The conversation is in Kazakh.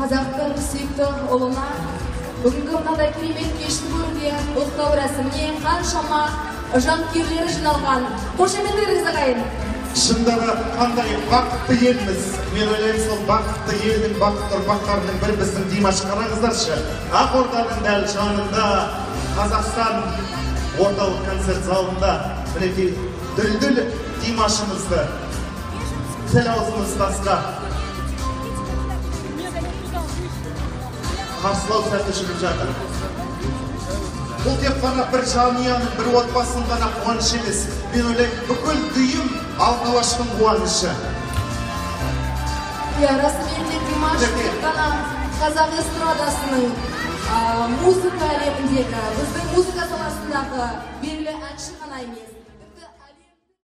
қазақтың сүйікті ұлына бүгінгі мынадай керемет кешті көруге ұлықтау рәсіміне қаншама жанкүйерлері жиналған. Қошеметтеріңіз ағайын. Шындығы қандай бақытты елміз. Мен ойлаймын, сол бақытты елдің бақытты ұрпақтарының бірі біздің Димаш. Қараңыздаршы, Ақорданың дәл жанында Қазақстан орталық концерт залында мінекей дүлдүл Димашымызды тіл аузымыз тасқа қарсылау сәті жүріп жатыр. Бұл тек қана бір жанұяның, бір отбасының ғана қуанышы емес. Мен ойлаймын, бүкіл дүйім алғашқы қуанышы. Расымен Димаш қана қазақ эстрадасының музыка әлеміндегі, біздің музыка саласындағы белгілі әнші ғана емес.